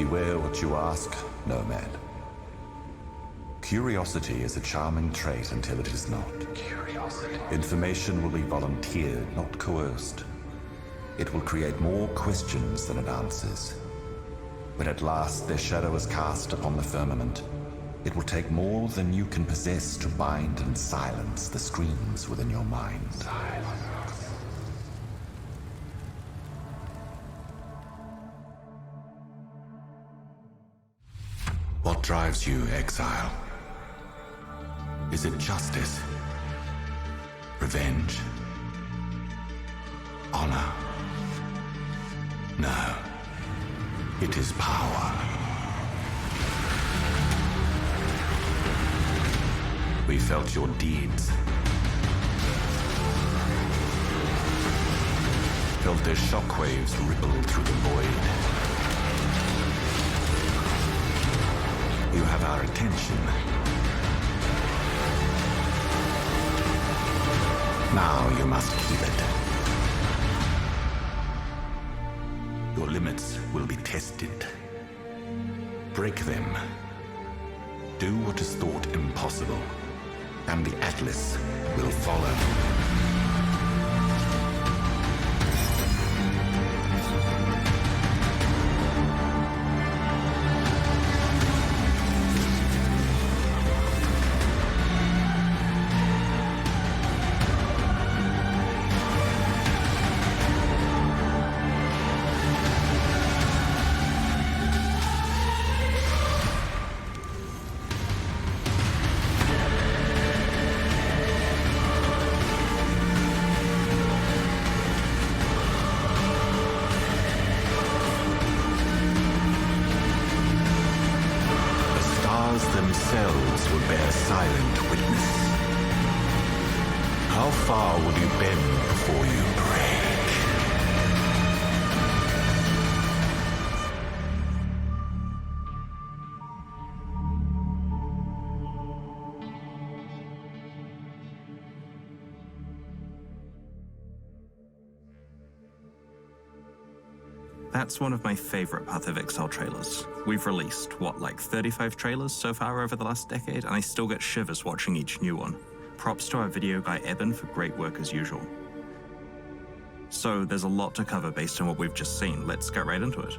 Beware what you ask, Nomad. Curiosity is a charming trait until it is not. Curiosity. Information will be volunteered, not coerced. It will create more questions than it answers. When at last their shadow is cast upon the firmament, it will take more than you can possess to bind and silence the screams within your mind. What drives you, exile? Is it justice? Revenge? Honor? No. It is power. We felt your deeds. Felt their shockwaves ripple through the void. You have our attention. Now you must keep it. Your limits will be tested. Break them. Do what is thought impossible, and the Atlas will follow. Themselves will bear silent witness. How far will you bend before you break? That's one of my favorite Path of Exile trailers. We've released, like 35 trailers so far over the last decade, and I still get shivers watching each new one. Props to our video guy Eben for great work as usual. So there's a lot to cover based on what we've just seen. Let's get right into it.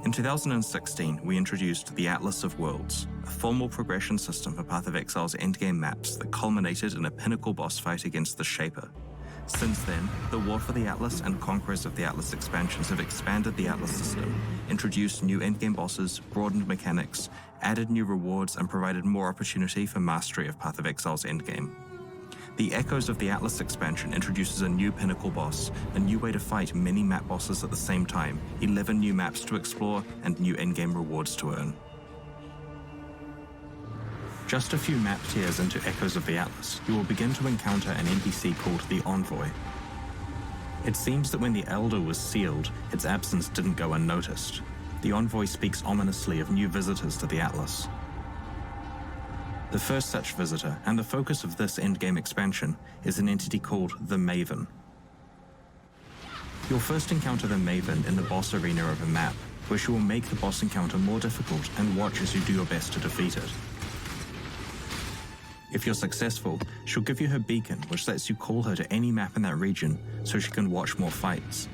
In 2016, we introduced the Atlas of Worlds, a formal progression system for Path of Exile's endgame maps that culminated in a pinnacle boss fight against the Shaper. Since then, the War for the Atlas and Conquerors of the Atlas expansions have expanded the Atlas system, introduced new endgame bosses, broadened mechanics, added new rewards, and provided more opportunity for mastery of Path of Exile's endgame. The Echoes of the Atlas expansion introduces a new pinnacle boss, a new way to fight many map bosses at the same time, 11 new maps to explore, and new endgame rewards to earn. Just a few map tiers into Echoes of the Atlas, you will begin to encounter an NPC called the Envoy. It seems that when the Elder was sealed, its absence didn't go unnoticed. The Envoy speaks ominously of new visitors to the Atlas. The first such visitor, and the focus of this endgame expansion, is an entity called the Maven. You'll first encounter the Maven in the boss arena of a map, where she will make the boss encounter more difficult and watch as you do your best to defeat it. If you're successful, she'll give you her beacon, which lets you call her to any map in that region so she can watch more fights.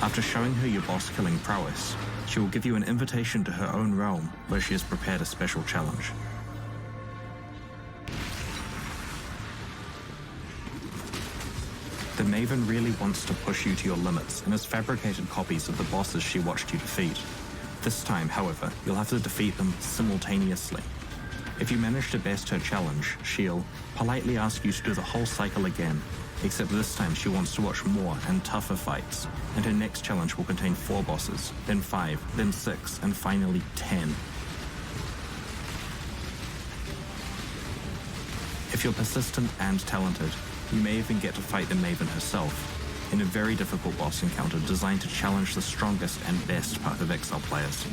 After showing her your boss-killing prowess, she will give you an invitation to her own realm, where she has prepared a special challenge. The Maven really wants to push you to your limits and has fabricated copies of the bosses she watched you defeat. This time, however, you'll have to defeat them simultaneously. If you manage to best her challenge, she'll politely ask you to do the whole cycle again, except this time she wants to watch more and tougher fights, and her next challenge will contain 4 bosses, then 5, then 6, and finally 10. If you're persistent and talented, you may even get to fight the Maven herself, in a very difficult boss encounter designed to challenge the strongest and best Path of Exile players.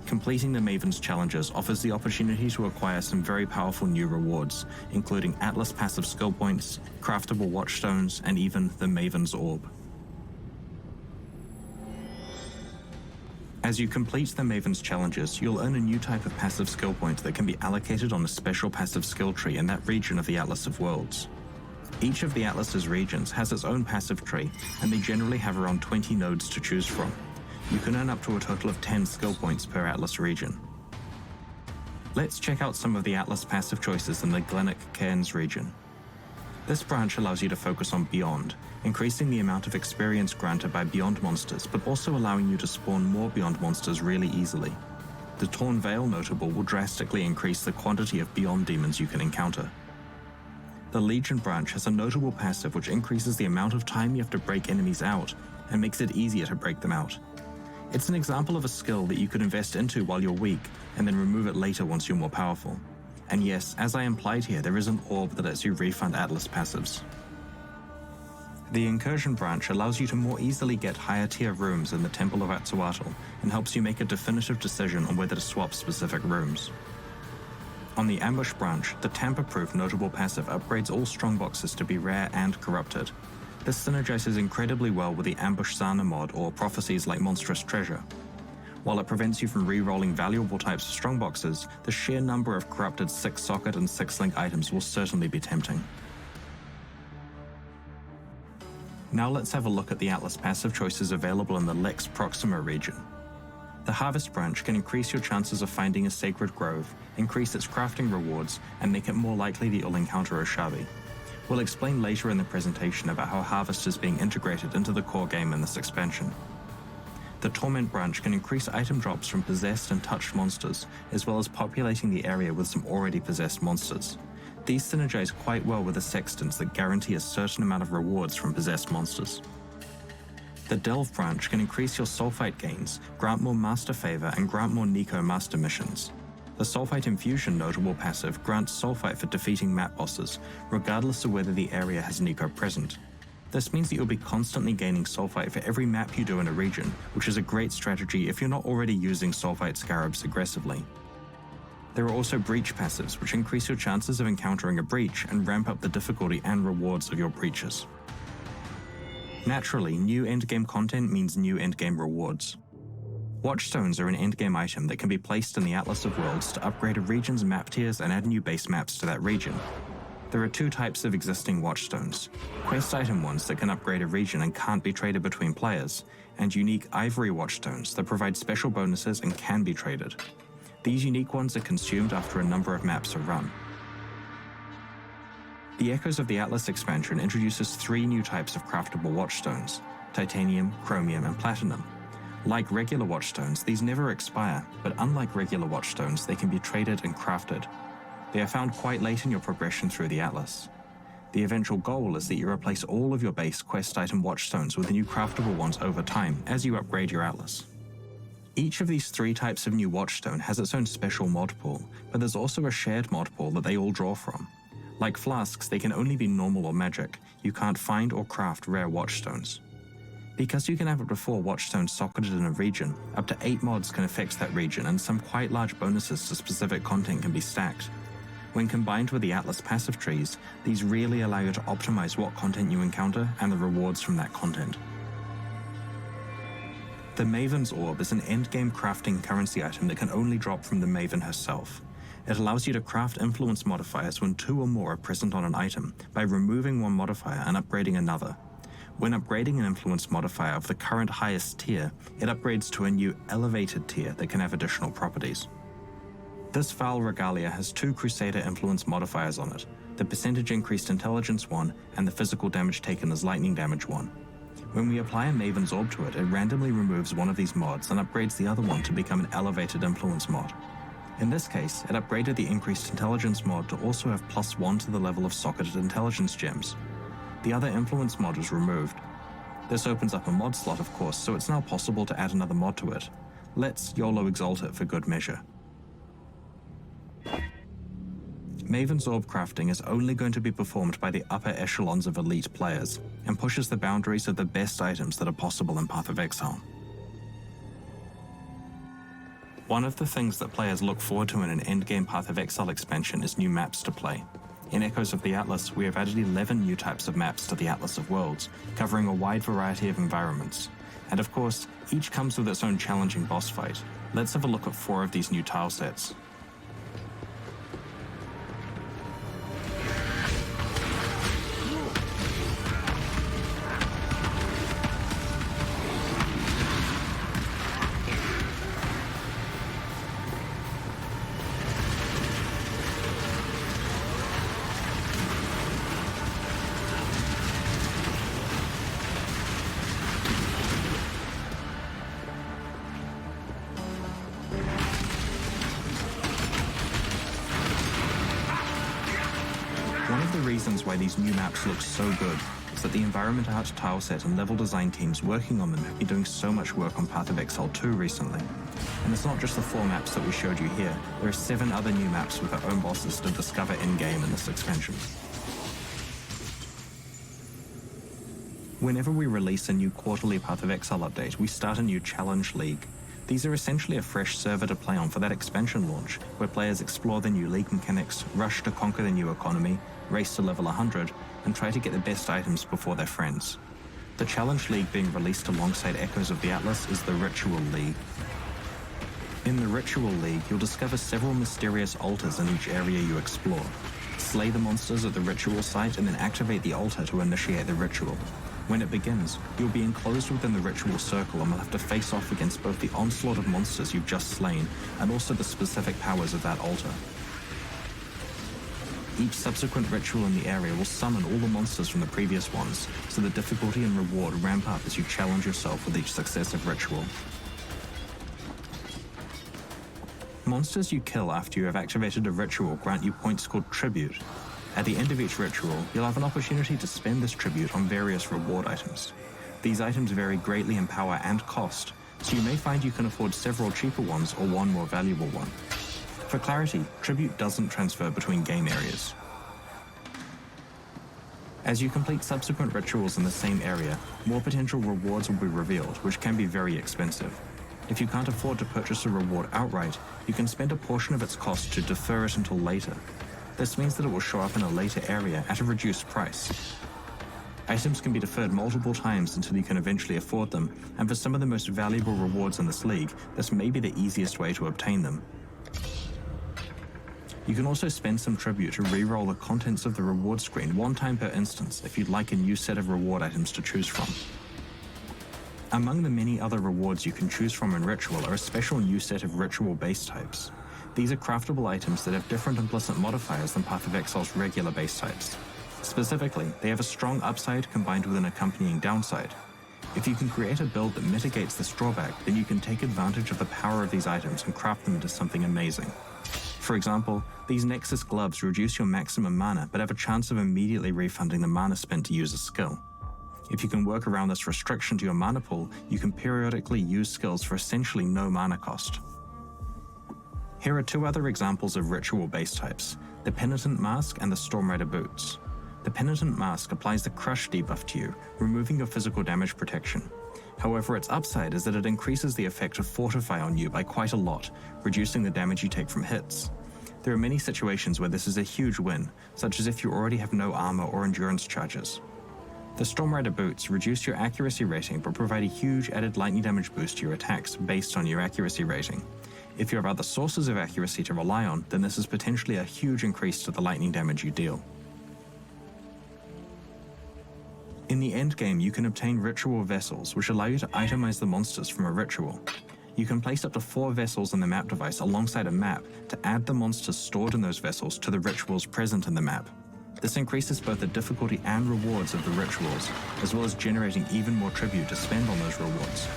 Completing the Mavens challenges offers the opportunity to acquire some very powerful new rewards, including Atlas passive skill points, craftable Watchstones, and even the Mavens Orb. As you complete the Mavens challenges, you'll earn a new type of passive skill point that can be allocated on a special passive skill tree in that region of the Atlas of Worlds. Each of the Atlas's regions has its own passive tree, and they generally have around 20 nodes to choose from. You can earn up to a total of 10 skill points per Atlas region. Let's check out some of the Atlas passive choices in the Glennick Cairns region. This branch allows you to focus on Beyond, increasing the amount of experience granted by Beyond monsters, but also allowing you to spawn more Beyond monsters really easily. The Torn Veil notable will drastically increase the quantity of Beyond demons you can encounter. The Legion branch has a notable passive which increases the amount of time you have to break enemies out, and makes it easier to break them out. It's an example of a skill that you could invest into while you're weak, and then remove it later once you're more powerful. And yes, as I implied here, there is an orb that lets you refund Atlas passives. The Incursion branch allows you to more easily get higher tier rooms in the Temple of Atsuatl, and helps you make a definitive decision on whether to swap specific rooms. On the Ambush branch, the tamper-proof notable passive upgrades all strongboxes to be rare and corrupted. This synergizes incredibly well with the Ambush Zana mod or prophecies like Monstrous Treasure. While it prevents you from re-rolling valuable types of strongboxes, the sheer number of corrupted 6-socket and 6-link items will certainly be tempting. Now let's have a look at the Atlas passive choices available in the Lex Proxima region. The Harvest branch can increase your chances of finding a sacred grove, increase its crafting rewards, and make it more likely that you'll encounter a Shabi. We'll explain later in the presentation about how Harvest is being integrated into the core game in this expansion. The Torment branch can increase item drops from possessed and touched monsters, as well as populating the area with some already possessed monsters. These synergize quite well with the Sextants that guarantee a certain amount of rewards from possessed monsters. The Delve branch can increase your Sulfite gains, grant more Master Favor, and grant more Nico Master missions. The Sulfite Infusion notable passive grants Sulfite for defeating map bosses, regardless of whether the area has Nico present. This means that you'll be constantly gaining Sulfite for every map you do in a region, which is a great strategy if you're not already using Sulfite Scarabs aggressively. There are also Breach passives, which increase your chances of encountering a breach and ramp up the difficulty and rewards of your breaches. Naturally, new endgame content means new endgame rewards. Watchstones are an endgame item that can be placed in the Atlas of Worlds to upgrade a region's map tiers and add new base maps to that region. There are two types of existing Watchstones: quest item ones that can upgrade a region and can't be traded between players, and unique Ivory Watchstones that provide special bonuses and can be traded. These unique ones are consumed after a number of maps are run. The Echoes of the Atlas expansion introduces 3 new types of craftable Watchstones: Titanium, Chromium, and Platinum. Like regular Watchstones, these never expire, but unlike regular Watchstones, they can be traded and crafted. They are found quite late in your progression through the Atlas. The eventual goal is that you replace all of your base quest item Watchstones with the new craftable ones over time as you upgrade your Atlas. Each of these 3 types of new Watchstone has its own special mod pool, but there's also a shared mod pool that they all draw from. Like flasks, they can only be normal or magic. You can't find or craft rare Watchstones. Because you can have up to 4 Watchstones socketed in a region, up to 8 mods can affect that region, and some quite large bonuses to specific content can be stacked. When combined with the Atlas passive trees, these really allow you to optimize what content you encounter and the rewards from that content. The Mavens Orb is an endgame crafting currency item that can only drop from the Maven herself. It allows you to craft influence modifiers when 2 or more are present on an item by removing one modifier and upgrading another. When upgrading an influence modifier of the current highest tier, it upgrades to a new elevated tier that can have additional properties. This Foul Regalia has 2 Crusader influence modifiers on it, the percentage increased intelligence one and the physical damage taken as lightning damage one. When we apply a Maven's Orb to it, it randomly removes one of these mods and upgrades the other one to become an elevated influence mod. In this case, it upgraded the increased intelligence mod to also have +1 to the level of socketed intelligence gems. The other influence mod was removed. This opens up a mod slot, of course, so it's now possible to add another mod to it. Let's YOLO exalt it for good measure. Maven's Orb crafting is only going to be performed by the upper echelons of elite players, and pushes the boundaries of the best items that are possible in Path of Exile. One of the things that players look forward to in an endgame Path of Exile expansion is new maps to play. In Echoes of the Atlas, we have added 11 new types of maps to the Atlas of Worlds, covering a wide variety of environments. And of course, each comes with its own challenging boss fight. Let's have a look at 4 of these new tile sets. One of the reasons why these new maps look so good is that the environment art tile set and level design teams working on them have been doing so much work on Path of Exile 2 recently. And it's not just the 4 maps that we showed you here, there are 7 other new maps with their own bosses to discover in-game in this expansion. Whenever we release a new quarterly Path of Exile update, we start a new Challenge League. These are essentially a fresh server to play on for that expansion launch, where players explore the new league mechanics, rush to conquer the new economy, race to level 100, and try to get the best items before their friends. The Challenge League being released alongside Echoes of the Atlas is the Ritual League. In the Ritual League, you'll discover several mysterious altars in each area you explore. Slay the monsters at the ritual site and then activate the altar to initiate the ritual. When it begins, you'll be enclosed within the ritual circle and will have to face off against both the onslaught of monsters you've just slain and also the specific powers of that altar. Each subsequent ritual in the area will summon all the monsters from the previous ones, so the difficulty and reward ramp up as you challenge yourself with each successive ritual. Monsters you kill after you have activated a ritual grant you points called Tribute. At the end of each ritual, you'll have an opportunity to spend this tribute on various reward items. These items vary greatly in power and cost, so you may find you can afford several cheaper ones or one more valuable one. For clarity, tribute doesn't transfer between game areas. As you complete subsequent rituals in the same area, more potential rewards will be revealed, which can be very expensive. If you can't afford to purchase a reward outright, you can spend a portion of its cost to defer it until later. This means that it will show up in a later area at a reduced price. Items can be deferred multiple times until you can eventually afford them, and for some of the most valuable rewards in this league, this may be the easiest way to obtain them. You can also spend some tribute to re-roll the contents of the reward screen one time per instance if you'd like a new set of reward items to choose from. Among the many other rewards you can choose from in Ritual are a special new set of Ritual base types. These are craftable items that have different implicit modifiers than Path of Exile's regular base types. Specifically, they have a strong upside combined with an accompanying downside. If you can create a build that mitigates this drawback, then you can take advantage of the power of these items and craft them into something amazing. For example, these Nexus gloves reduce your maximum mana but have a chance of immediately refunding the mana spent to use a skill. If you can work around this restriction to your mana pool, you can periodically use skills for essentially no mana cost. Here are 2 other examples of Ritual base types, the Penitent Mask and the Stormrider Boots. The Penitent Mask applies the Crush debuff to you, removing your physical damage protection. However, its upside is that it increases the effect of Fortify on you by quite a lot, reducing the damage you take from hits. There are many situations where this is a huge win, such as if you already have no armor or endurance charges. The Stormrider Boots reduce your accuracy rating but provide a huge added lightning damage boost to your attacks based on your accuracy rating. If you have other sources of accuracy to rely on, then this is potentially a huge increase to the lightning damage you deal. In the endgame, you can obtain Ritual Vessels, which allow you to itemize the monsters from a ritual. You can place up to 4 vessels in the map device alongside a map to add the monsters stored in those vessels to the rituals present in the map. This increases both the difficulty and rewards of the rituals, as well as generating even more tribute to spend on those rewards.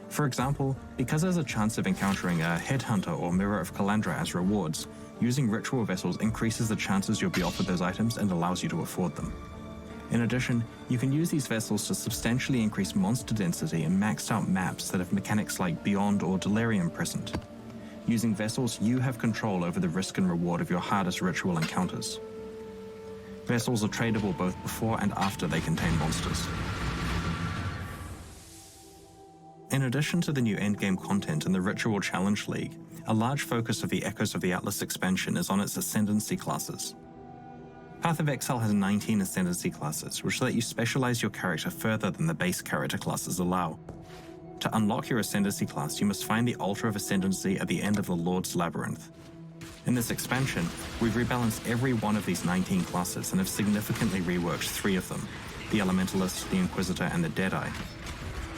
For example, because there's a chance of encountering a Headhunter or Mirror of Calandra as rewards, using Ritual Vessels increases the chances you'll be offered those items and allows you to afford them. In addition, you can use these vessels to substantially increase monster density in maxed out maps that have mechanics like Beyond or Delirium present. Using vessels, you have control over the risk and reward of your hardest ritual encounters. Vessels are tradable both before and after they contain monsters. In addition to the new endgame content in the Ritual Challenge League, a large focus of the Echoes of the Atlas expansion is on its Ascendancy Classes. Path of Exile has 19 Ascendancy Classes, which let you specialize your character further than the base character classes allow. To unlock your Ascendancy class, you must find the Altar of Ascendancy at the end of the Lord's Labyrinth. In this expansion, we've rebalanced every one of these 19 classes and have significantly reworked 3 of them, the Elementalist, the Inquisitor, and the Deadeye.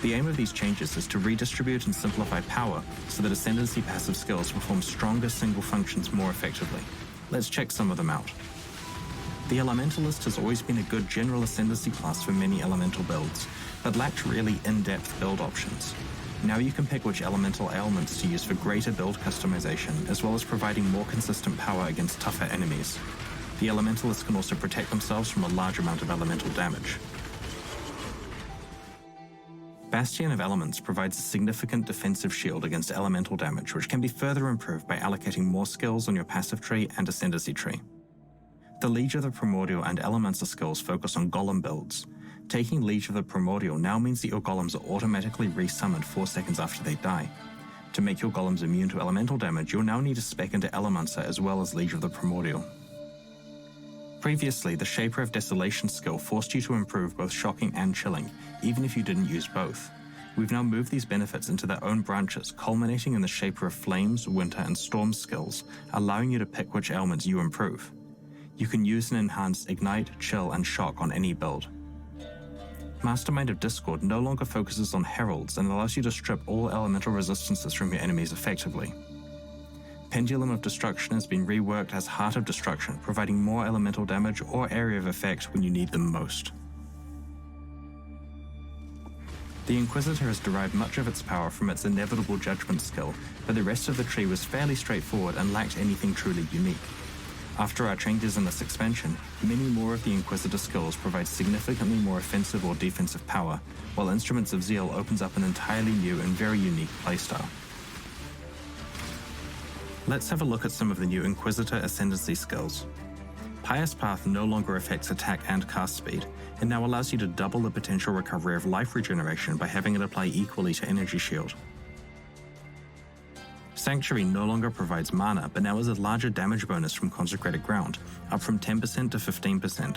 The aim of these changes is to redistribute and simplify power so that Ascendancy passive skills perform stronger single functions more effectively. Let's check some of them out. The Elementalist has always been a good general Ascendancy class for many elemental builds, but lacked really in-depth build options. Now you can pick which elemental ailments to use for greater build customization, as well as providing more consistent power against tougher enemies. The Elementalists can also protect themselves from a large amount of elemental damage. Bastion of Elements provides a significant defensive shield against elemental damage, which can be further improved by allocating more skills on your passive tree and Ascendancy tree. The Liege of the Primordial and Elemental skills focus on golem builds. Taking Liege of the Primordial now means that your golems are automatically resummoned 4 seconds after they die. To make your golems immune to elemental damage, you'll now need to spec into Elementor as well as Liege of the Primordial. Previously, the Shaper of Desolation skill forced you to improve both Shocking and Chilling, even if you didn't use both. We've now moved these benefits into their own branches, culminating in the Shaper of Flames, Winter, and Storm skills, allowing you to pick which ailments you improve. You can use and enhance Ignite, Chill, and Shock on any build. Mastermind of Discord no longer focuses on heralds and allows you to strip all elemental resistances from your enemies effectively. Pendulum of Destruction has been reworked as Heart of Destruction, providing more elemental damage or area of effect when you need them most. The Inquisitor has derived much of its power from its Inevitable Judgment skill, but the rest of the tree was fairly straightforward and lacked anything truly unique. After our changes in this expansion, many more of the Inquisitor skills provide significantly more offensive or defensive power, while Instruments of Zeal opens up an entirely new and very unique playstyle. Let's have a look at some of the new Inquisitor Ascendancy skills. Pious Path no longer affects attack and cast speed, and now allows you to double the potential recovery of life regeneration by having it apply equally to Energy Shield. Sanctuary no longer provides mana, but now has a larger damage bonus from Consecrated Ground, up from 10% to 15%.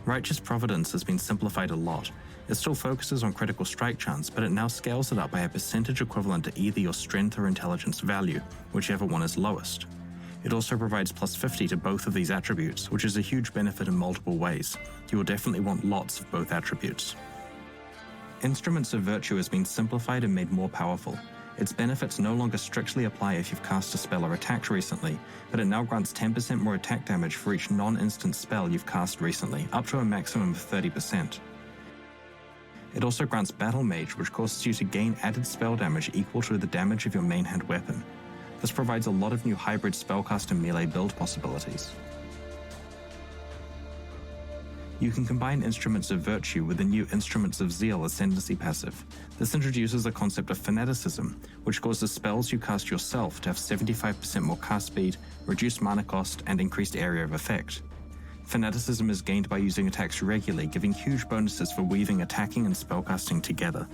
Righteous Providence has been simplified a lot. It still focuses on critical strike chance, but it now scales it up by a percentage equivalent to either your strength or intelligence value, whichever one is lowest. It also provides plus 50 to both of these attributes, which is a huge benefit in multiple ways. You will definitely want lots of both attributes. Instruments of Virtue has been simplified and made more powerful. Its benefits no longer strictly apply if you've cast a spell or attacked recently, but it now grants 10% more attack damage for each non-instant spell you've cast recently, up to a maximum of 30%. It also grants Battle Mage, which causes you to gain added spell damage equal to the damage of your main hand weapon. This provides a lot of new hybrid spellcast and melee build possibilities. You can combine Instruments of Virtue with the new Instruments of Zeal Ascendancy passive. This introduces a concept of fanaticism, which causes spells you cast yourself to have 75% more cast speed, reduced mana cost, and increased area of effect. Fanaticism is gained by using attacks regularly, giving huge bonuses for weaving attacking and spellcasting together.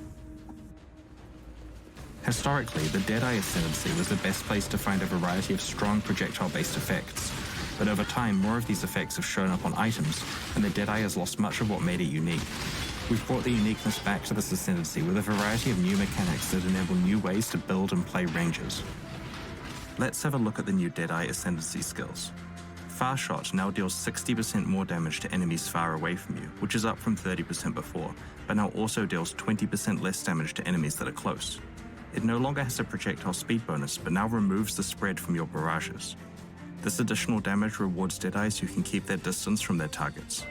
Historically, the Deadeye Ascendancy was the best place to find a variety of strong projectile-based effects, but over time more of these effects have shown up on items, and the Deadeye has lost much of what made it unique. We've brought the uniqueness back to this Ascendancy with a variety of new mechanics that enable new ways to build and play ranges. Let's have a look at the new Deadeye Ascendancy skills. Far Shot now deals 60% more damage to enemies far away from you, which is up from 30% before, but now also deals 20% less damage to enemies that are close. It no longer has a projectile speed bonus, but now removes the spread from your barrages. This additional damage rewards Deadeyes who can keep their distance from their targets.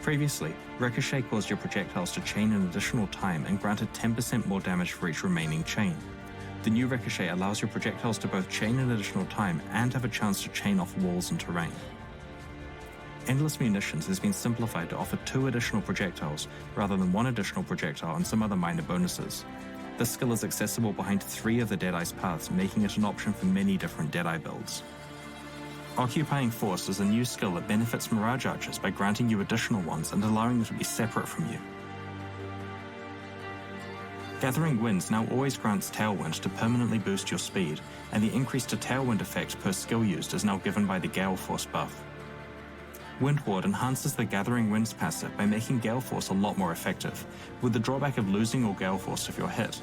Previously, Ricochet caused your projectiles to chain an additional time and granted 10% more damage for each remaining chain. The new Ricochet allows your projectiles to both chain an additional time and have a chance to chain off walls and terrain. Endless Munitions has been simplified to offer 2 additional projectiles rather than 1 additional projectile and some other minor bonuses. This skill is accessible behind 3 of the Deadeye's paths, making it an option for many different Deadeye builds. Occupying Force is a new skill that benefits Mirage Archers by granting you additional ones and allowing them to be separate from you. Gathering Winds now always grants Tailwind to permanently boost your speed, and the increase to Tailwind effect per skill used is now given by the Gale Force buff. Wind Ward enhances the Gathering Winds passive by making Gale Force a lot more effective, with the drawback of losing all Gale Force if you're hit.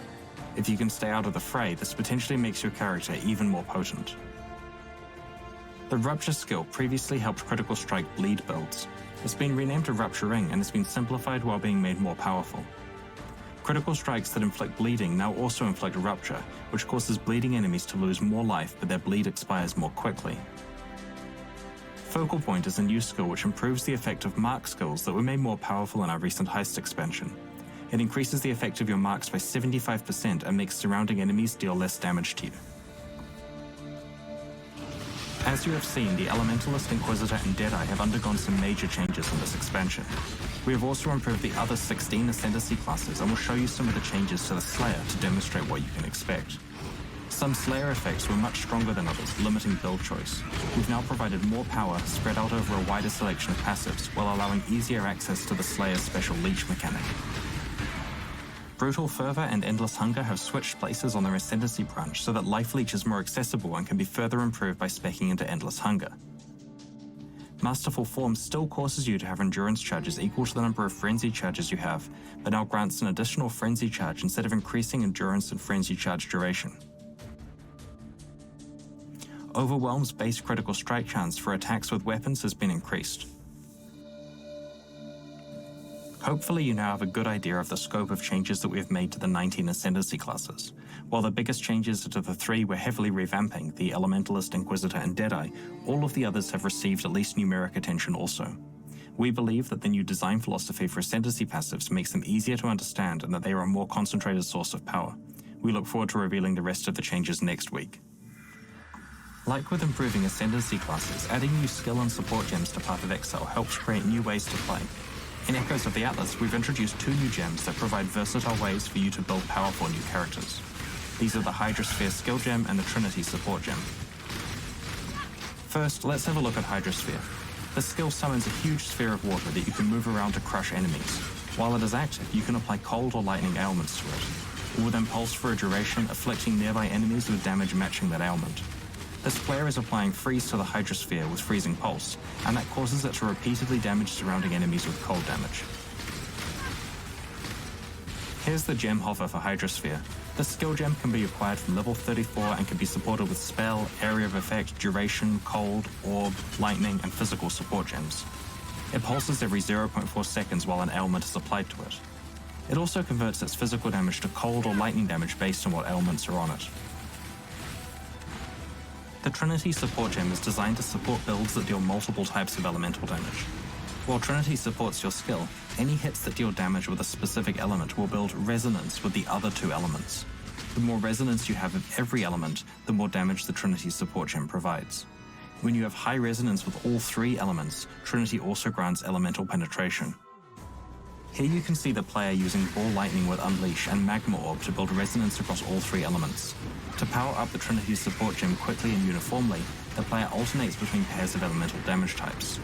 If you can stay out of the fray, this potentially makes your character even more potent. The Rupture skill previously helped Critical Strike bleed builds. It's been renamed to Rupture Ring and has been simplified while being made more powerful. Critical strikes that inflict bleeding now also inflict Rupture, which causes bleeding enemies to lose more life, but their bleed expires more quickly. Focal Point is a new skill which improves the effect of mark skills that were made more powerful in our recent Heist expansion. It increases the effect of your marks by 75% and makes surrounding enemies deal less damage to you. As you have seen, the Elementalist, Inquisitor, and Deadeye have undergone some major changes in this expansion. We have also improved the other 16 Ascendancy classes and will show you some of the changes to the Slayer to demonstrate what you can expect. Some Slayer effects were much stronger than others, limiting build choice. We've now provided more power spread out over a wider selection of passives, while allowing easier access to the Slayer's special leech mechanic. Brutal Fervor and Endless Hunger have switched places on their Ascendancy branch so that Life Leech is more accessible and can be further improved by speccing into Endless Hunger. Masterful Form still causes you to have endurance charges equal to the number of frenzy charges you have, but now grants an additional frenzy charge instead of increasing endurance and frenzy charge duration. Overwhelm's base critical strike chance for attacks with weapons has been increased. Hopefully you now have a good idea of the scope of changes that we have made to the 19 Ascendancy classes. While the biggest changes to the 3 we're heavily revamping, the Elementalist, Inquisitor, and Deadeye, all of the others have received at least numeric attention also. We believe that the new design philosophy for Ascendancy passives makes them easier to understand and that they are a more concentrated source of power. We look forward to revealing the rest of the changes next week. Like with improving Ascendancy classes, adding new skill and support gems to Path of Exile helps create new ways to play. In Echoes of the Atlas, we've introduced 2 new gems that provide versatile ways for you to build powerful new characters. These are the Hydrosphere skill gem and the Trinity support gem. First, let's have a look at Hydrosphere. This skill summons a huge sphere of water that you can move around to crush enemies. While it is active, you can apply cold or lightning ailments to it. It will then pulse for a duration, afflicting nearby enemies with damage matching that ailment. This player is applying Freeze to the Hydrosphere with Freezing Pulse, and that causes it to repeatedly damage surrounding enemies with cold damage. Here's the gem hover for Hydrosphere. This skill gem can be acquired from level 34 and can be supported with Spell, Area of Effect, Duration, Cold, Orb, Lightning, and Physical support gems. It pulses every 0.4 seconds while an ailment is applied to it. It also converts its physical damage to cold or lightning damage based on what ailments are on it. The Trinity support gem is designed to support builds that deal multiple types of elemental damage. While Trinity supports your skill, any hits that deal damage with a specific element will build resonance with the other 2 elements. The more resonance you have of every element, the more damage the Trinity support gem provides. When you have high resonance with all 3 elements, Trinity also grants elemental penetration. Here you can see the player using Ball Lightning with Unleash and Magma Orb to build resonance across all 3 elements. To power up the Trinity support gem quickly and uniformly, the player alternates between pairs of elemental damage types.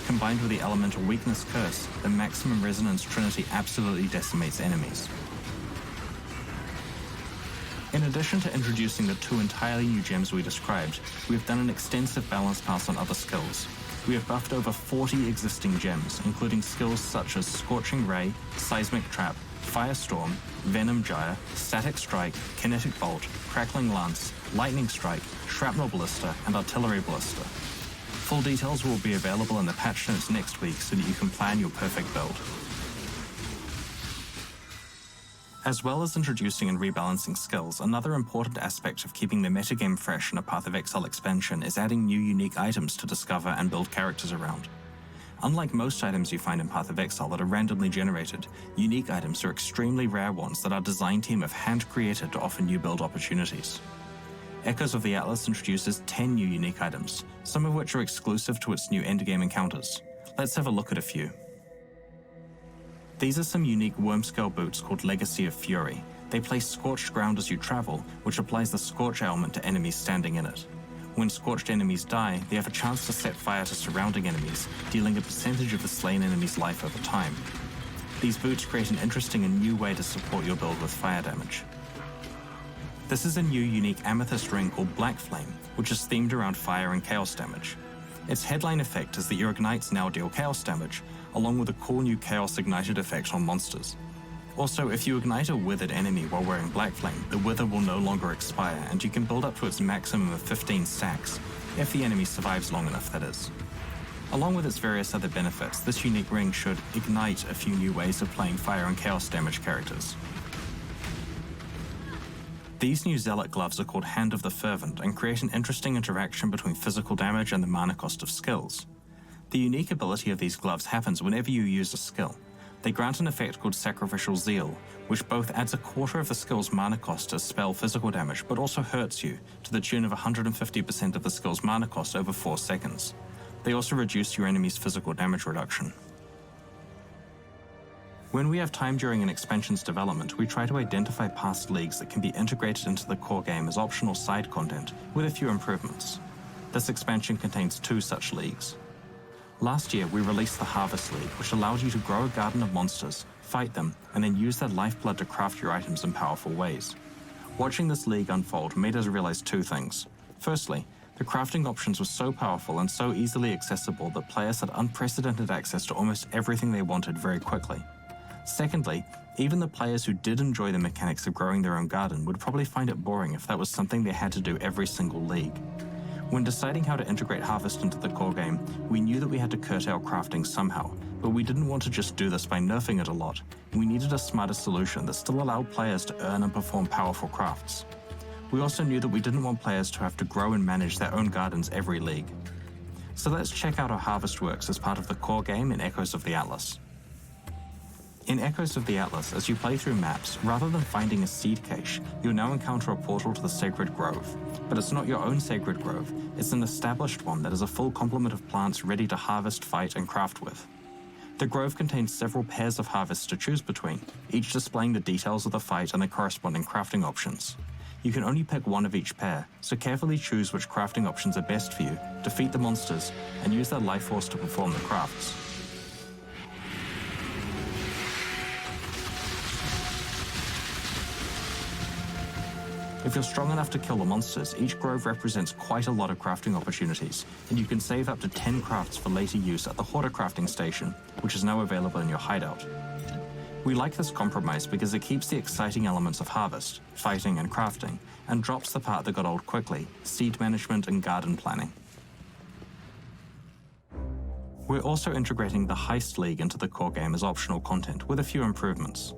Combined with the Elemental Weakness Curse, the Maximum Resonance Trinity absolutely decimates enemies. In addition to introducing the 2 entirely new gems we described, we have done an extensive balance pass on other skills. We have buffed over 40 existing gems, including skills such as Scorching Ray, Seismic Trap, Firestorm, Venom Gyre, Static Strike, Kinetic Bolt, Crackling Lance, Lightning Strike, Shrapnel Ballista, and Artillery Ballista. Full details will be available in the patch notes next week so that you can plan your perfect build. As well as introducing and rebalancing skills, another important aspect of keeping the metagame fresh in a Path of Exile expansion is adding new unique items to discover and build characters around. Unlike most items you find in Path of Exile that are randomly generated, unique items are extremely rare ones that our design team have hand-created to offer new build opportunities. Echoes of the Atlas introduces 10 new unique items, some of which are exclusive to its new endgame encounters. Let's have a look at a few. These are some unique worm-scale boots called Legacy of Fury. They place Scorched Ground as you travel, which applies the Scorch element to enemies standing in it. When scorched enemies die, they have a chance to set fire to surrounding enemies, dealing a percentage of the slain enemy's life over time. These boots create an interesting and new way to support your build with fire damage. This is a new unique amethyst ring called Black Flame, which is themed around fire and chaos damage. Its headline effect is that your ignites now deal chaos damage, along with a cool new chaos ignited effect on monsters. Also, if you ignite a withered enemy while wearing Black Flame, the wither will no longer expire, and you can build up to its maximum of 15 stacks, if the enemy survives long enough, that is. Along with its various other benefits, this unique ring should ignite a few new ways of playing fire and chaos damage characters. These new Zealot gloves are called Hand of the Fervent and create an interesting interaction between physical damage and the mana cost of skills. The unique ability of these gloves happens whenever you use a skill. They grant an effect called Sacrificial Zeal, which both adds a quarter of the skill's mana cost to spell physical damage, but also hurts you, to the tune of 150% of the skill's mana cost over 4 seconds. They also reduce your enemy's physical damage reduction. When we have time during an expansion's development, we try to identify past leagues that can be integrated into the core game as optional side content, with a few improvements. This expansion contains 2 such leagues. Last year, we released the Harvest League, which allowed you to grow a garden of monsters, fight them, and then use their lifeblood to craft your items in powerful ways. Watching this league unfold made us realize 2 things. Firstly, the crafting options were so powerful and so easily accessible that players had unprecedented access to almost everything they wanted very quickly. Secondly, even the players who did enjoy the mechanics of growing their own garden would probably find it boring if that was something they had to do every single league. When deciding how to integrate Harvest into the core game, we knew that we had to curtail crafting somehow, but we didn't want to just do this by nerfing it a lot. We needed a smarter solution that still allowed players to earn and perform powerful crafts. We also knew that we didn't want players to have to grow and manage their own gardens every league. So let's check out how Harvest works as part of the core game in Echoes of the Atlas. In Echoes of the Atlas, as you play through maps, rather than finding a seed cache, you'll now encounter a portal to the Sacred Grove. But it's not your own Sacred Grove, it's an established one that has a full complement of plants ready to harvest, fight, and craft with. The grove contains several pairs of harvests to choose between, each displaying the details of the fight and the corresponding crafting options. You can only pick one of each pair, so carefully choose which crafting options are best for you, defeat the monsters, and use their life force to perform the crafts. If you're strong enough to kill the monsters, each grove represents quite a lot of crafting opportunities, and you can save up to 10 crafts for later use at the Hoarder crafting station, which is now available in your hideout. We like this compromise because it keeps the exciting elements of harvest, fighting, and crafting, and drops the part that got old quickly, seed management and garden planning. We're also integrating the Heist League into the core game as optional content, with a few improvements.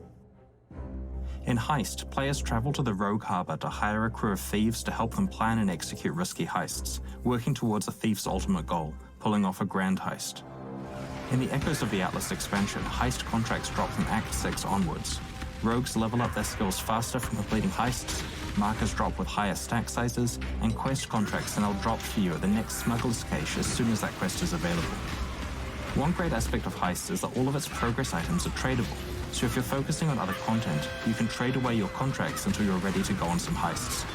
In Heist, players travel to the Rogue Harbor to hire a crew of thieves to help them plan and execute risky heists, working towards a thief's ultimate goal, pulling off a grand heist. In the Echoes of the Atlas expansion, heist contracts drop from Act 6 onwards. Rogues level up their skills faster from completing heists, markers drop with higher stack sizes, and quest contracts are now dropped for you at the next smuggler's cache as soon as that quest is available. One great aspect of Heist is that all of its progress items are tradable, so if you're focusing on other content, you can trade away your contracts until you're ready to go on some heists.